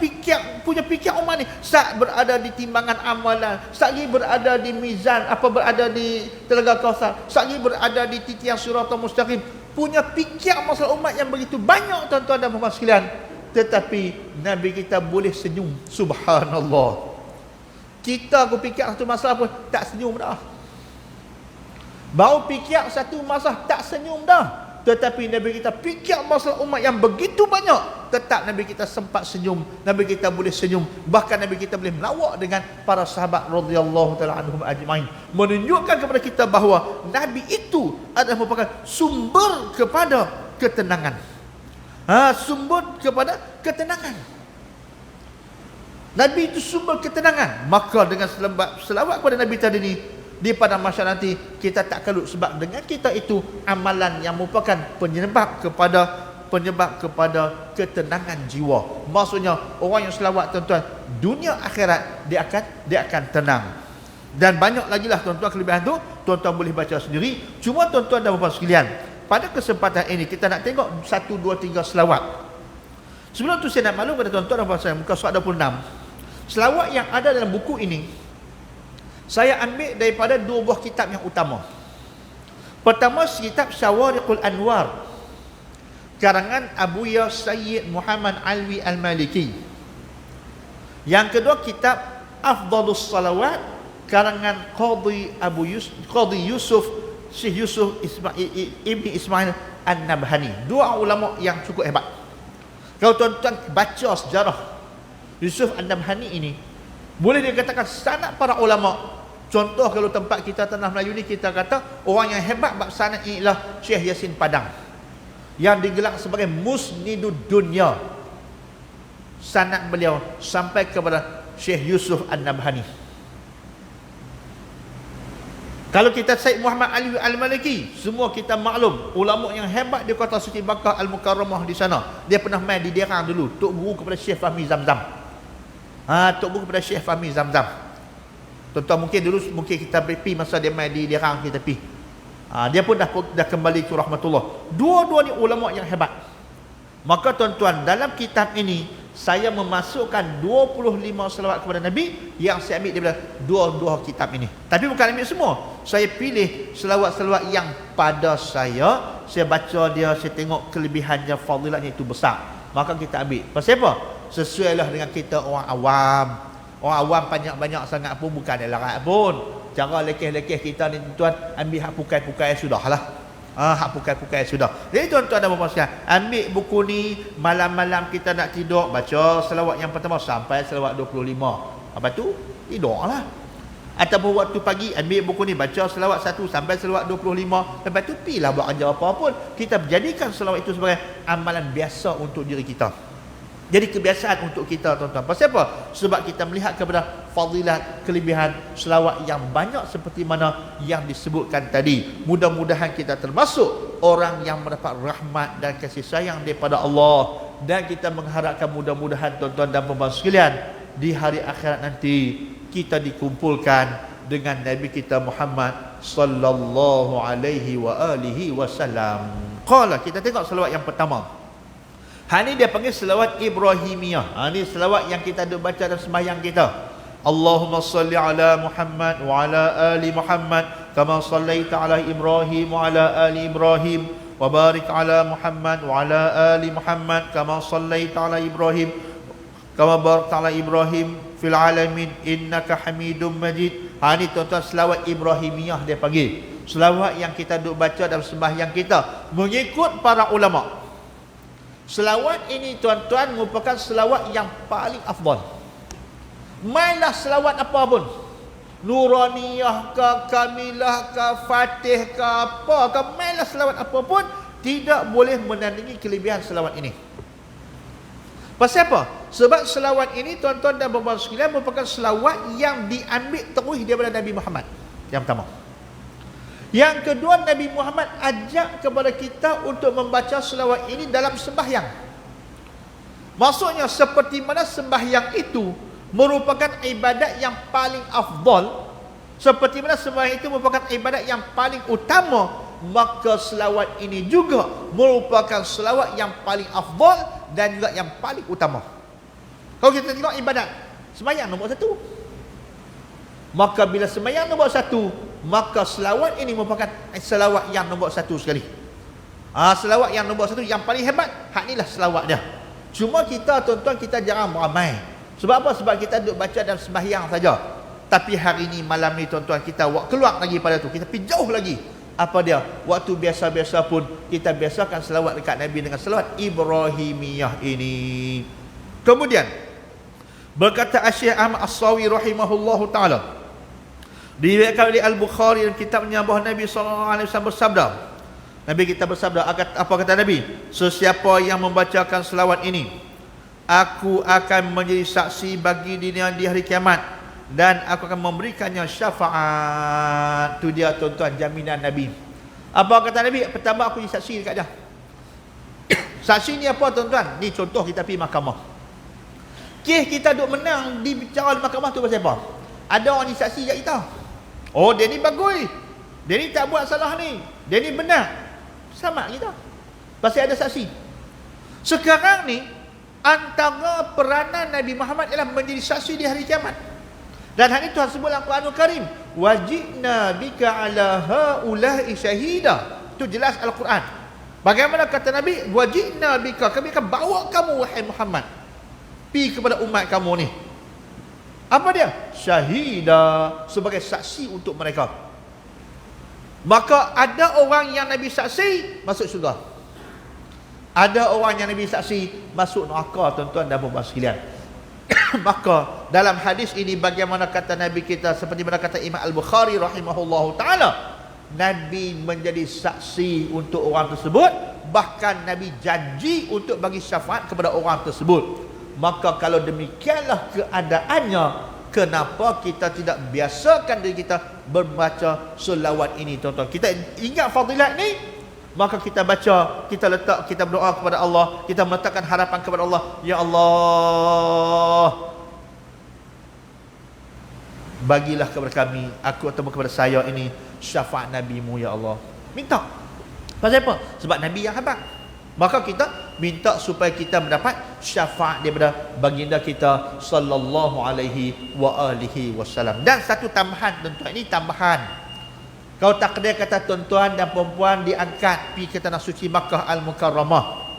punya fikir umat ni, saat berada di timbangan amalan, saat lagi berada di mizan, berada di Telaga Kautsar, saat lagi berada di titian Siratal Mustaqim, punya fikir masalah umat yang begitu banyak tuan-tuan dan puan sekalian. Tetapi Nabi kita boleh senyum. Subhanallah. Kita aku fikir satu masalah pun tak senyum dah. Baru fikir satu masalah tak senyum dah. Tetapi Nabi kita fikir masalah umat yang begitu banyak, tetap Nabi kita sempat senyum. Nabi kita boleh senyum. Bahkan Nabi kita boleh melawak dengan para sahabat radhiyallahu taala anhum ajmain, menunjukkan kepada kita bahawa Nabi itu adalah merupakan sumber kepada ketenangan. Sumber kepada ketenangan. Nabi itu sumber ketenangan. Maka dengan selawat kepada Nabi tadi ni, di padang mahsyar nanti kita tak kalut, sebab dengan kita itu amalan yang merupakan penyebab kepada ketenangan jiwa. Maksudnya orang yang selawat tuan-tuan, dunia akhirat dia akan tenang. Dan banyak lagi lah tuan-tuan kelebihan tu, tuan-tuan boleh baca sendiri. Cuma tuan-tuan dan puan sekalian, pada kesempatan ini kita nak tengok 1, 2, 3 selawat. Sebelum tu saya nak maklum kepada tuan-tuan dan puan sekalian, muka surat 26. Selawat yang ada dalam buku ini saya ambil daripada 2 buah kitab yang utama. Pertama, kitab Syawariqul Anwar karangan Abuya Sayyid Muhammad Alwi Al-Maliki. Yang kedua, kitab Afdalus Salawat karangan Qadhi Yusuf Syekh Yusuf Ibn Ismail An-Nabhani. 2 ulama yang cukup hebat. Kalau tuan-tuan baca sejarah Yusuf An-Nabhani ini, boleh dikatakan sanad para ulama. Contoh kalau tempat kita tanah Melayu ni, kita kata orang yang hebat bab sanad ini ialah Syekh Yasin Padang, yang digelar sebagai Musnidud Dunya. Sanad beliau sampai kepada Syekh Yusuf An-Nabhani. Kalau kita Said Muhammad Ali Al-Maliki, semua kita maklum ulama yang hebat di kota Suci Makkah Al-Mukarramah di sana. Dia pernah main di Derang dulu, tok guru kepada Syekh Fahmi Zamzam. Tok guru kepada Syekh Fahmi Zamzam. Tuan-tuan mungkin kita pergi masa dia main di Derang, kita pergi. Dia pun dah kembali ke rahmatullah. Dua-dua ni ulama yang hebat. Maka tuan-tuan, dalam kitab ini saya memasukkan 25 selawat kepada Nabi yang saya ambil daripada dua kitab ini. Tapi bukan ambil semua. Saya pilih selawat-selawat yang pada saya baca dia, saya tengok kelebihannya, fadilatnya itu besar. Maka kita ambil. Pasal apa? Sesuailah dengan kita orang awam. Orang awam banyak-banyak sangat pun bukan ada larat pun. Cara lekeh-lekeh kita ni tuan, ambil hak pukai-pukai sudahlah. Hak pukai-pukai sudah. Jadi tuan-tuan dan puan-puan sekalian, ambil buku ni, malam-malam kita nak tidur, baca selawat yang pertama sampai selawat 25. Lepas tu tidurlah. Ataupun waktu pagi ambil buku ni, baca selawat 1 sampai selawat 25. Lepas tu pilah buat kerja apa pun. Kita jadikan selawat itu sebagai amalan biasa untuk diri kita. Jadi kebiasaan untuk kita tuan-tuan. Pasal apa? Sebab kita melihat kepada fadilat, kelebihan selawat yang banyak seperti mana yang disebutkan tadi. Mudah-mudahan kita termasuk orang yang mendapat rahmat dan kasih sayang daripada Allah. Dan kita mengharapkan mudah-mudahan tuan-tuan dan puan-puan sekalian, di hari akhirat nanti kita dikumpulkan dengan Nabi kita Muhammad sallallahu alaihi wa alihi wasallam. Qala, kita tengok selawat yang pertama. Ini dia panggil selawat Ibrahimiyah. Ini selawat yang kita duk baca dalam sembahyang kita. Allahumma salli ala Muhammad wa ala ali Muhammad kama sallaita ala Ibrahim wa ala ali Ibrahim wa barik ala Muhammad wa ala ali Muhammad kama sallaita ala Ibrahim kama barakta ala Ibrahim fil alamin innaka Hamidum Majid. Ini tuan-tuan selawat Ibrahimiyah dia panggil. Selawat yang kita duk baca dalam sembahyang kita mengikut para ulama. Selawat ini tuan-tuan merupakan selawat yang paling afdal. Mainlah selawat apa pun, Nuraniyah ke, Kamilah ke, Fatih ke, apa ke, mainlah selawat apa pun, tidak boleh menandingi kelebihan selawat ini. Pasal apa? Sebab selawat ini tuan-tuan dan puan-puan sekalian merupakan selawat yang diambil terus daripada Nabi Muhammad. Yang pertama. Yang kedua, Nabi Muhammad ajak kepada kita untuk membaca selawat ini dalam sembahyang. Maksudnya seperti mana sembahyang itu merupakan ibadat yang paling afdal, seperti mana sembahyang itu merupakan ibadat yang paling utama, maka selawat ini juga merupakan selawat yang paling afdal dan juga yang paling utama. Kalau kita tengok ibadat, sembahyang nombor satu, maka bila sembahyang nombor satu, maka selawat ini merupakan selawat yang nombor satu sekali. Selawat yang nombor satu yang paling hebat, hak inilah selawat dia. Cuma kita tuan-tuan, kita jarang beramai. Sebab apa? Sebab kita duduk baca dalam sembahyang saja. Tapi hari ini, malam ni tuan-tuan, kita keluar lagi pada tu, kita pergi jauh lagi. Apa dia? Waktu biasa-biasa pun kita biasakan selawat dekat Nabi dengan selawat Ibrahimiyah ini. Kemudian berkata Syekh Ahmad As-Sawi rahimahullahu taala, diriwayatkan oleh Al-Bukhari dalam kitabnya bahawa Nabi SAW bersabda, Nabi kita bersabda, apa kata Nabi? Sesiapa yang membacakan selawat ini, aku akan menjadi saksi bagi dirinya di hari kiamat, dan aku akan memberikannya syafaat. Itu dia tuan-tuan, jaminan Nabi. Apa kata Nabi? Pertama, aku jadi saksi dekat dia. Saksi ni apa tuan-tuan? Ni contoh kita pergi mahkamah. Kes kita duk menang di bicara di mahkamah tu pasal apa? Ada orang ni saksi kat kita. Oh, dia ni bagus, dia ni tak buat salah ni, dia ni benar. Sama kita pasal ada saksi. Sekarang ni antara peranan Nabi Muhammad ialah menjadi saksi di hari kiamat. Dan hal ini Tuhan sebut dalam Quranul Karim, wajibna bika ala haula'i syahida. Itu jelas Al-Quran. Bagaimana kata Nabi? Wajibna bika, kami akan bawa kamu wahai Muhammad pergi kepada umat kamu ni. Apa dia? Syahida, sebagai saksi untuk mereka. Maka ada orang yang Nabi saksi masuk syurga, ada orang yang Nabi saksi masuk neraka tuan-tuan dan puan-puan sekalian. Maka dalam hadis ini bagaimana kata Nabi kita, seperti mana kata Imam Al-Bukhari rahimahullahu taala, Nabi menjadi saksi untuk orang tersebut, bahkan Nabi janji untuk bagi syafaat kepada orang tersebut. Maka kalau demikianlah keadaannya, kenapa kita tidak biasakan diri kita membaca selawat ini tuan-tuan? Kita ingat fadilat ni, maka kita baca, kita letak, kita berdoa kepada Allah, kita meletakkan harapan kepada Allah. Ya Allah, bagilah kepada kami, aku atau kepada saya ini syafaat Nabi-Mu ya Allah. Minta. Pasal apa? Sebab Nabi yang hebat. Maka kita minta supaya kita mendapat syafaat daripada baginda kita sallallahu alaihi wa alihi wasallam. Dan satu tambahan tuan-tuan, ini tambahan. Kalau takdir kata tuan-tuan dan perempuan diangkat pergi ke tanah suci Makkah Al-Mukarramah,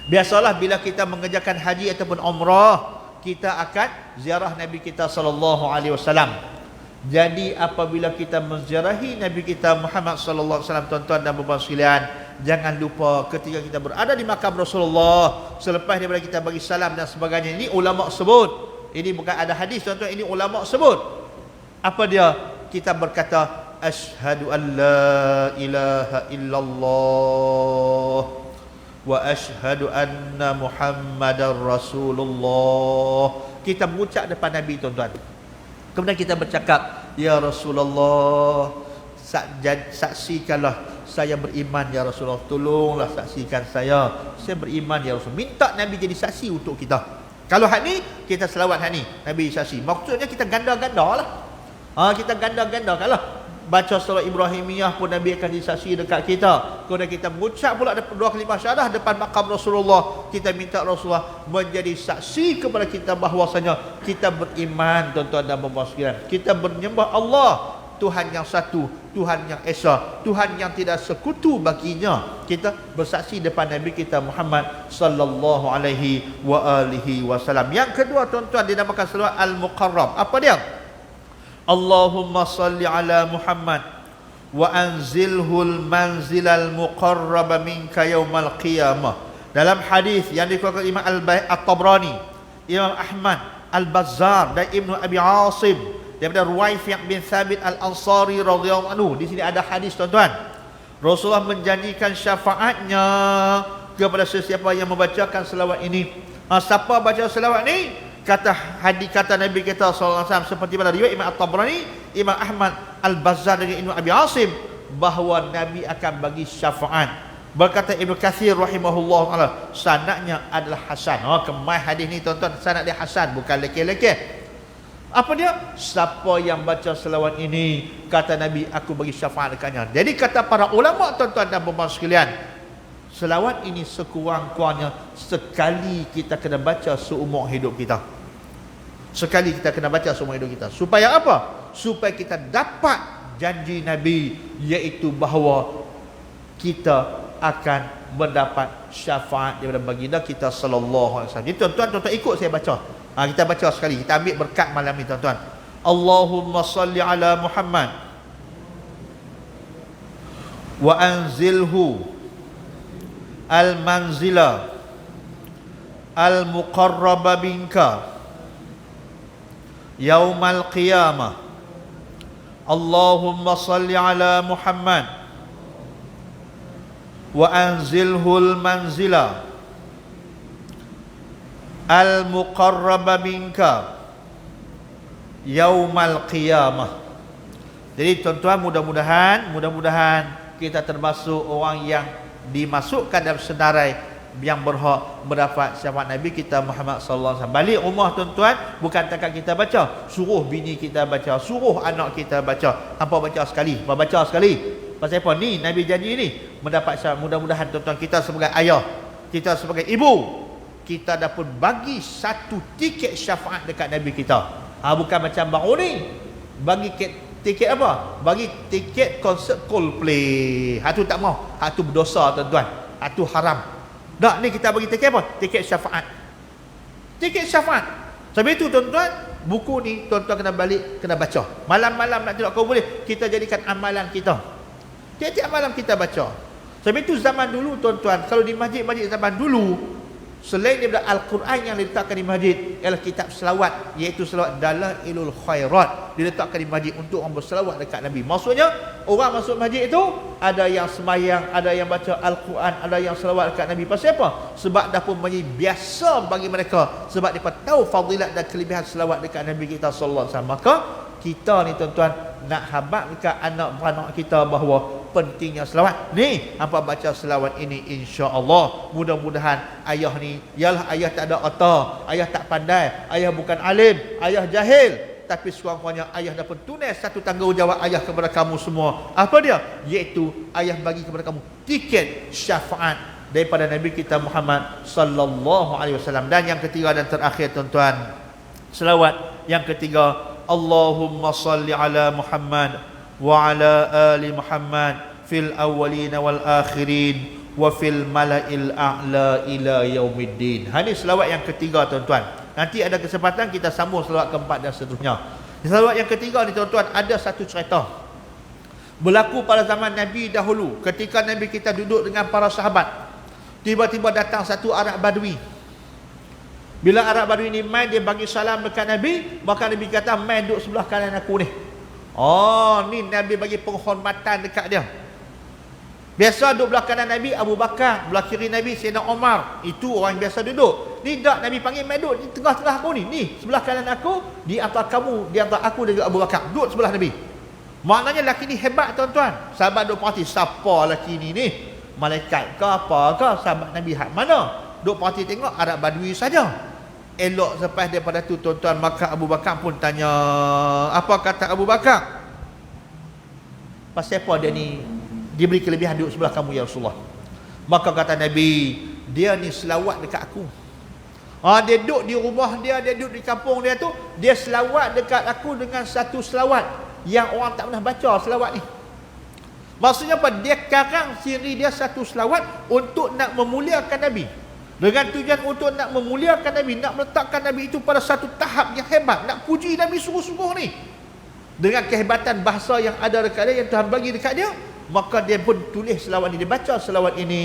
biasalah bila kita mengerjakan haji ataupun umrah, kita akan ziarah Nabi kita sallallahu alaihi wasallam. Jadi apabila kita menziarahi Nabi kita Muhammad sallallahu alaihi wasallam, tuan-tuan dan perempuan sekalian, jangan lupa ketika kita berada di makam Rasulullah, selepas daripada kita bagi salam dan sebagainya, ini ulama sebut, ini bukan ada hadis tuan-tuan, ini ulama sebut. Apa dia? Kita berkata asyhadu an la ilaha illallah wa asyhadu anna Muhammadar Rasulullah. Kita mengucap depan Nabi tuan-tuan. Kemudian kita bercakap, ya Rasulullah, saksikanlah saya beriman ya Rasulullah, tolonglah saksikan saya beriman ya Rasul. Minta Nabi jadi saksi untuk kita. Kalau hak ni, kita selawat hak ni, Nabi saksi. Maksudnya kita ganda-ganda lah. Kita ganda-ganda lah. baca surah Ibrahimiyah pun Nabi akan disaksi dekat kita. Kemudian kita mengucap pula dua kalimah syahadah depan makam Rasulullah. Kita minta Rasulullah menjadi saksi kepada kita bahwasanya kita beriman, tuan-tuan dan puan-puan sekalian. Kita menyembah Allah, Tuhan yang satu, Tuhan yang esa, Tuhan yang tidak sekutu baginya. Kita bersaksi depan Nabi kita Muhammad sallallahu alaihi wasallam. Yang kedua, tuan-tuan, dinamakan selawat al-muqarrab. Apa dia? Allahumma salli ala Muhammad wa anzilhul manzilal muqarraba minka yaumal qiyamah. Dalam hadis yang dikeluarkan Imam At-Tabrani, Imam Ahmad, Al-Bazzar dan Ibnu Abi Asim daripada Ruwaifi' bin Thabit Al-Ansari radhiyallahu anhu. Di sini ada hadis, tuan-tuan. Rasulullah menjanjikan syafaatnya kepada sesiapa yang membacakan selawat ini. Siapa baca selawat ni? Kata Nabi kita sallallahu alaihi wasallam seperti pada riwayat Imam At-Tabrani, Imam Ahmad, Al-Bazzar dan Ibnu Abi Asim, bahawa Nabi akan bagi syafaat. Berkata Ibnu Katsir rahimahullah taala, sanadnya adalah hasan. Kemai hadis ni, tuan-tuan, sanad dia hasan, bukan lekeh-lekeh. Apa dia? Siapa yang baca selawat ini, kata Nabi, aku bagi syafaat dekatnya. Jadi kata para ulama, tuan-tuan dan puan-puan sekalian, selawat ini sekurang-kurangnya sekali kita kena baca seumur hidup kita. Sekali kita kena baca seumur hidup kita. Supaya apa? Supaya kita dapat janji Nabi, iaitu bahawa kita akan mendapat syafaat daripada baginda kita sallallahu alaihi wasallam. Jadi tuan-tuan ikut saya baca. Kita baca sekali. Kita ambil berkat malam ni, tuan-tuan. Allahumma salli ala Muhammad wa anzilhu al-manzila al-muqarraba binka yaumal qiyamah. Allahumma salli ala Muhammad wa anzilhul manzila al-muqarraba minka yaumal qiyamah. Jadi tuan-tuan, mudah-mudahan kita termasuk orang yang dimasukkan dalam senarai yang berhak mendapat syafaat Nabi kita Muhammad sallallahu alaihi wasallam. Balik rumah, tuan-tuan, bukan takat kita baca, suruh bini kita baca, suruh anak kita baca. Hampa baca sekali, baca sekali. Pasal apa? Ni Nabi janji ni mendapat syafaat. Mudah-mudahan, tuan-tuan, kita sebagai ayah, kita sebagai ibu, kita dapat bagi satu tiket syafaat dekat Nabi kita. Bukan macam baru ni bagi tiket apa? Bagi tiket konsert Coldplay. Itu tak mau. Itu berdosa, tuan-tuan. Itu haram. Tak, ni kita bagi tiket apa? Tiket syafaat. Tiket syafaat. Sebab itu, tuan-tuan, buku ni tuan-tuan kena balik, kena baca. Malam-malam nak tidur, kau boleh kita jadikan amalan kita. Tiap-tiap malam kita baca. Sebab itu zaman dulu, tuan-tuan, kalau di masjid-masjid zaman dulu, selain daripada Al-Quran yang diletakkan di masjid, ialah kitab selawat, iaitu selawat Dalailul Khairat, diletakkan di masjid untuk orang berselawat dekat Nabi. Maksudnya, orang masuk masjid itu, ada yang sembahyang, ada yang baca Al-Quran, ada yang selawat dekat Nabi. Pasal apa? Sebab dah pun menjadi biasa bagi mereka. Sebab mereka tahu fadilat dan kelebihan selawat dekat Nabi kita sallallahu alaihi wasallam. Maka kita ni, tuan-tuan, nak habaq dekat anak-anak kita bahawa pentingnya selawat. Ni, hampa baca selawat ini, insya-Allah. Mudah-mudahan ayah ni, yalah ayah tak ada otak, ayah tak pandai, ayah bukan alim, ayah jahil, tapi sekurang-kurangnya ayah dapat tunai satu tanggungjawab ayah kepada kamu semua. Apa dia? Iaitu ayah bagi kepada kamu tiket syafaat daripada Nabi kita Muhammad sallallahu alaihi wasallam. Dan yang ketiga dan terakhir, tuan-tuan, selawat yang ketiga, Allahumma salli ala Muhammad wa ala ali Muhammad fil awwalin wal akhirin wa fil mala'il a'la ila yaumiddin. Ini selawat yang ketiga, tuan-tuan. Nanti ada kesempatan kita sambung selawat keempat dan seterusnya. Selawat yang ketiga ni, tuan-tuan, ada satu cerita berlaku pada zaman Nabi dahulu. Ketika Nabi kita duduk dengan para sahabat, tiba-tiba datang satu Arab Badui. Bila Arab Badui ni main, dia bagi salam dekat Nabi, maka Nabi kata, main duduk sebelah kanan aku ni. Ni Nabi bagi penghormatan dekat dia. Biasa duduk belah kanan Nabi Abu Bakar, belah kiri Nabi Sayyidina Omar. Itu orang biasa duduk. Ni tak, Nabi panggil main duduk di tengah-tengah aku ni. Ni sebelah kanan aku, di antara kamu, di antara aku dan juga Abu Bakar. Duduk sebelah Nabi. Maknanya lelaki ni hebat, tuan-tuan. Sahabat duduk perhati, siapa lelaki ni? Malaikat ke apa ke? Sahabat Nabi hak mana? Duduk perhati tengok Arab Badui saja. Elok selepas daripada tu, tuan-tuan, maka Abu Bakar pun tanya. Apa kata Abu Bakar? pasal apa dia ni diberi kelebihan duduk sebelah kamu ya Rasulullah? Maka kata Nabi, dia ni selawat dekat aku. Dia duduk di rumah dia duduk di kampung dia tu, dia selawat dekat aku dengan satu selawat yang orang tak pernah baca selawat ni. Maksudnya apa? Dia karang siri dia satu selawat untuk nak memuliakan Nabi. Dengan tujuan untuk nak memuliakan Nabi, nak meletakkan Nabi itu pada satu tahap yang hebat, nak puji Nabi sungguh-sungguh ni. Dengan kehebatan bahasa yang ada dekat dia, yang Tuhan bagi dekat dia, maka dia pun tulis selawat ni, dia baca selawat ini.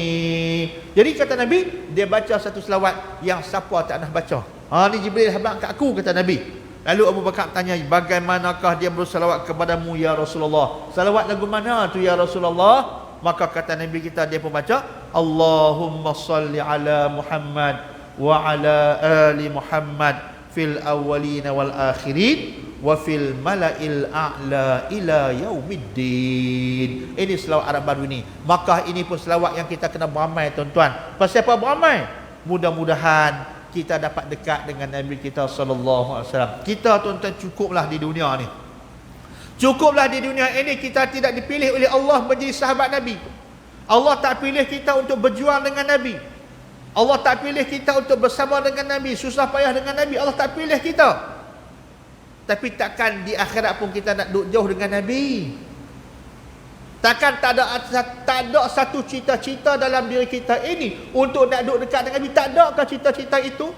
Jadi kata Nabi, dia baca satu selawat yang siapa tak nak baca. Ni Jibril habaq kat aku, kata Nabi. Lalu Abu Bakar tanya, bagaimanakah dia berselawat kepadamu ya Rasulullah? Selawat lagu mana tu ya Rasulullah? Maka kata Nabi kita, dia pun baca, Allahumma salli ala Muhammad wa ala ali Muhammad fil awwalin wal akhirin wa fil mala'il a'la ila yaumiddin. Ini selawat Arab baru ni. Maka ini pun selawat yang kita kena beramai, tuan-tuan. Pasal apa beramai? Mudah-mudahan kita dapat dekat dengan Nabi kita sallallahu alaihi wasallam. Kita, tuan-tuan, cukuplah di dunia ni. Cukuplah di dunia ini kita tidak dipilih oleh Allah menjadi sahabat Nabi. Allah tak pilih kita untuk berjuang dengan Nabi. Allah tak pilih kita untuk bersama dengan Nabi, susah payah dengan Nabi. Allah tak pilih kita. Tapi takkan di akhirat pun kita nak duduk jauh dengan Nabi? Takkan tak ada satu cita-cita dalam diri kita ini untuk nak duduk dekat dengan Nabi? Tak adakah cita-cita itu?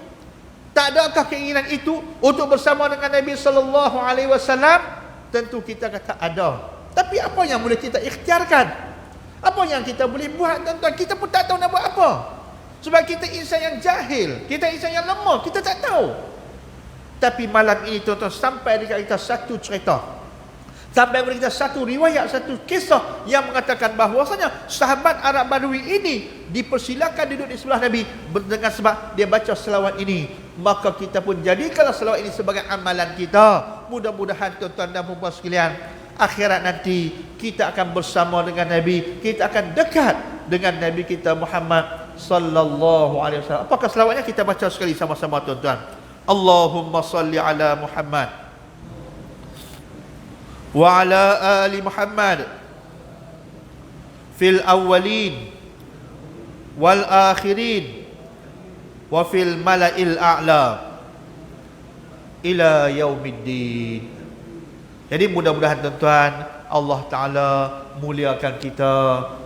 Tak adakah keinginan itu untuk bersama dengan Nabi sallallahu alaihi wasallam? Tentu kita kata ada. Tapi apa yang boleh kita ikhtiarkan? Apa yang kita boleh buat, tuan-tuan? Kita pun tak tahu nak buat apa. Sebab kita insan yang jahil, kita insan yang lemah, kita tak tahu. Tapi malam ini, tuan-tuan, sampai dekat kita satu cerita, sampai dekat kita satu riwayat, satu kisah yang mengatakan bahawasanya sahabat Arab Badui ini dipersilakan duduk di sebelah Nabi dengan sebab dia baca selawat ini. Maka kita pun jadikanlah selawat ini sebagai amalan kita. Mudah-mudahan, tuan-tuan dan puan-puan sekalian, akhirat nanti kita akan bersama dengan Nabi, kita akan dekat dengan Nabi kita Muhammad sallallahu alaihi wasallam. Apakah selawatnya? Kita baca sekali sama-sama, tuan-tuan. Allahumma salli ala Muhammad wa ala ali Muhammad fil awwalin wal akhirin wa fil mala'il a'la ila yaumiddin. Jadi mudah-mudahan, tuan-tuan, Allah Ta'ala muliakan kita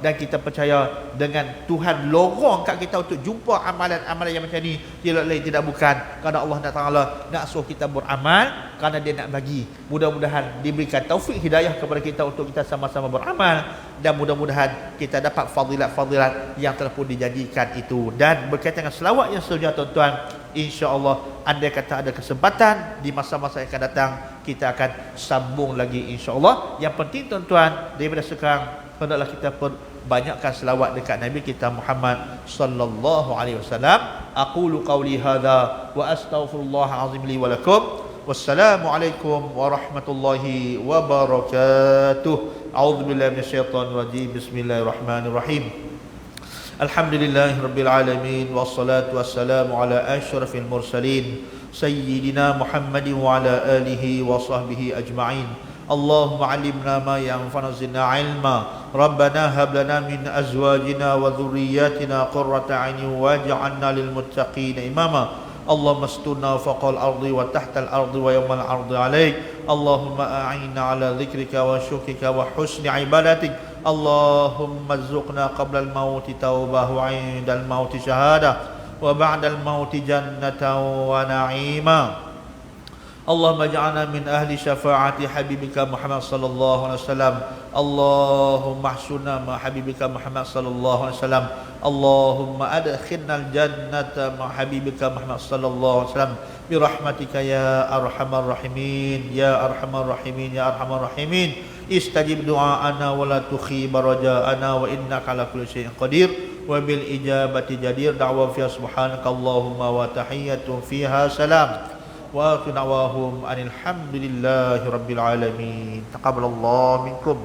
dan kita percaya dengan Tuhan lorong kat kita untuk jumpa amalan-amalan yang macam ni. Tidak lain tidak bukan kerana Allah Ta'ala nak suruh kita beramal, kerana dia nak bagi. Mudah-mudahan diberikan taufik hidayah kepada kita untuk kita sama-sama beramal, dan mudah-mudahan kita dapat fadilat-fadilat yang telah pun dijadikan itu. Dan berkaitan dengan selawat yang seterusnya, tuan-tuan, insya-Allah andai kata ada kesempatan di masa-masa yang akan datang, kita akan sambung lagi insya-Allah. Yang penting, tuan-tuan, daripada sekarang hendaklah kita perbanyakkan selawat dekat Nabi kita Muhammad sallallahu alaihi wasallam. Aqulu qawli hadza wa astaghfirullah azim li wa lakum. Wassalamualaikum warahmatullahi wabarakatuh. A'udzubillahi minasyaitonir rajim. Bismillahirrahmanirrahim. Alhamdulillahirabbil alamin wassalatu wassalamu ala asyrafil mursalin sayyidina Muhammadin wa ala alihi wa sahbihi ajma'in. Allahumma 'allimna ma yanfa'una zidna 'ilma. Rabbana hab lana min azwajina wa dhurriyyatina qurrata 'aynin waj'alna lil muttaqina imama. Allahumma asturna fawqal ardi wa tahtal ardi wa yawmal ardi 'alaik. Allahumma a'inna 'ala dhikrika wa syukrika wa husni ibadatik. Allahumma arzuqna qabla al-mauti taubah wa 'inda al-mauti syahadah wa ba'da al-mauti jannatan wa na'ima. Allahumma ij'alna min ahli syafaati habibika Muhammad sallallahu alaihi wasallam. Allahumma ahshurna ma habibika Muhammad sallallahu alaihi wasallam. Allahumma adkhilna al-jannata ma habibika Muhammad sallallahu alaihi wasallam bi rahmatika ya arhamar rahimin ya arhamar rahimin ya arhamar rahimin. Istajib du'aana wa la tukhib raja'ana wa innaka ala kulli syai'in qadir wa bil ijabati jadir. Da'wa fiha subhanaka Allahumma wa tahiyyatun fiha salam wa akhir da'wahum anil hamdulillahi rabbil alamin. Taqabbalallahu minkum.